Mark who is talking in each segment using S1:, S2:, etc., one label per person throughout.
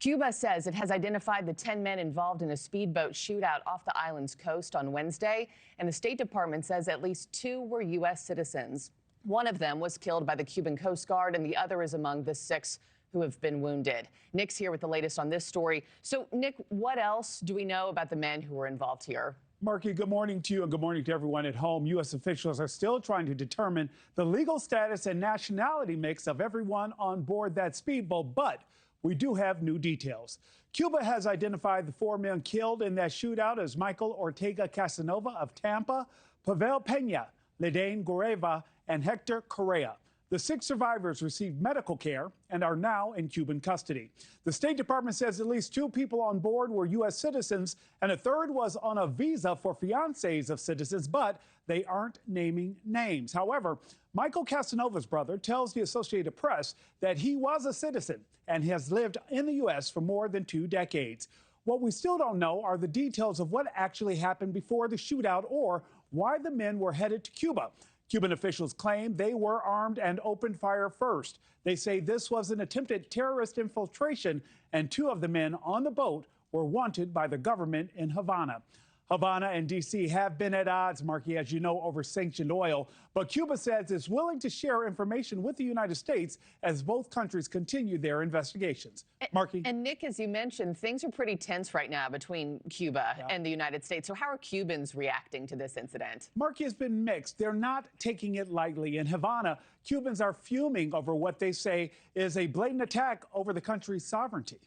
S1: Cuba says it has identified the 10 men involved in a speedboat shootout off the island's coast on Wednesday, and the State Department says at least 2 were U.S. citizens. One of them was killed by the Cuban Coast Guard, and the other is among the 6 who have been wounded. Nick's here with the latest on this story. So, Nick, what else do we know about the men who were involved here?
S2: Markie, good morning to you and good morning to everyone at home. U.S. officials are still trying to determine the legal status and nationality mix of everyone on board that speedboat, but we do have new details. Cuba has identified the 4 men killed in that shootout as Michael Ortega Casanova of Tampa, Pavel Peña, Ledane Goreva, and Hector Correa. The 6 survivors received medical care and are now in Cuban custody. The State Department says at least 2 people on board were U.S. citizens and a third was on a visa for fiancés of citizens, but they aren't naming names. However, Michael Casanova's brother tells the Associated Press that he was a citizen and has lived in the U.S. for more than 2 decades. What we still don't know are the details of what actually happened before the shootout or why the men were headed to Cuba. Cuban officials claim they were armed and opened fire first. They say this was an attempted terrorist infiltration, and 2 of the men on the boat were wanted by the government in Havana. Havana and D.C. have been at odds, Markie, as you know, over sanctioned oil. But Cuba says it's willing to share information with the United States as both countries continue their investigations. Markie?
S1: And Nick, as you mentioned, things are pretty tense right now between Cuba and the United States. So how are Cubans reacting to this incident?
S2: Markie, has been mixed. They're not taking it lightly. In Havana, Cubans are fuming over what they say is a blatant attack over the country's sovereignty.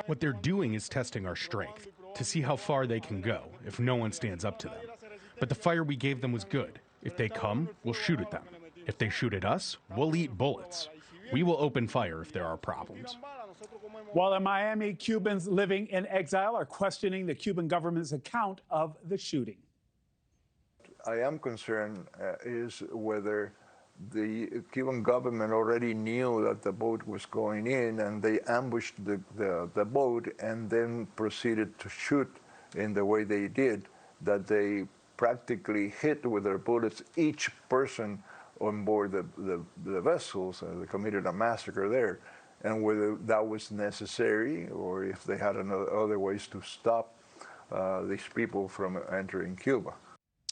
S3: What they're doing is testing our strength to see how far they can go if no one stands up to them. But the fire we gave them was good. If they come, we'll shoot at them. If they shoot at us, we'll eat bullets. We will open fire if there are problems.
S2: While in Miami, Cubans living in exile are questioning the Cuban government's account of the shooting.
S4: I am concerned is whether the Cuban government already knew that the boat was going in and they ambushed the boat and then proceeded to shoot in the way they did, that they practically hit with their bullets each person on board the vessels. They committed a massacre there. And whether that was necessary or if they had other ways to stop these people from entering Cuba.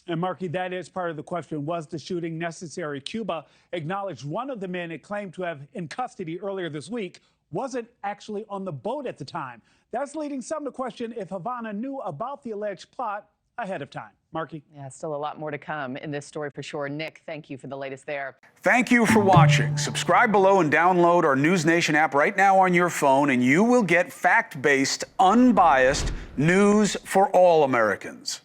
S2: And Markie, that is part of the question. Was the shooting necessary? Cuba acknowledged one of the men it claimed to have in custody earlier this week wasn't actually on the boat at the time. That's leading some to question if Havana knew about the alleged plot ahead of time. Markie?
S1: Yeah, still a lot more to come in this story for sure. Nick, thank you for the latest there.
S5: Thank you for watching. Subscribe below and download our NewsNation app right now on your phone, and you will get fact-based, unbiased news for all Americans.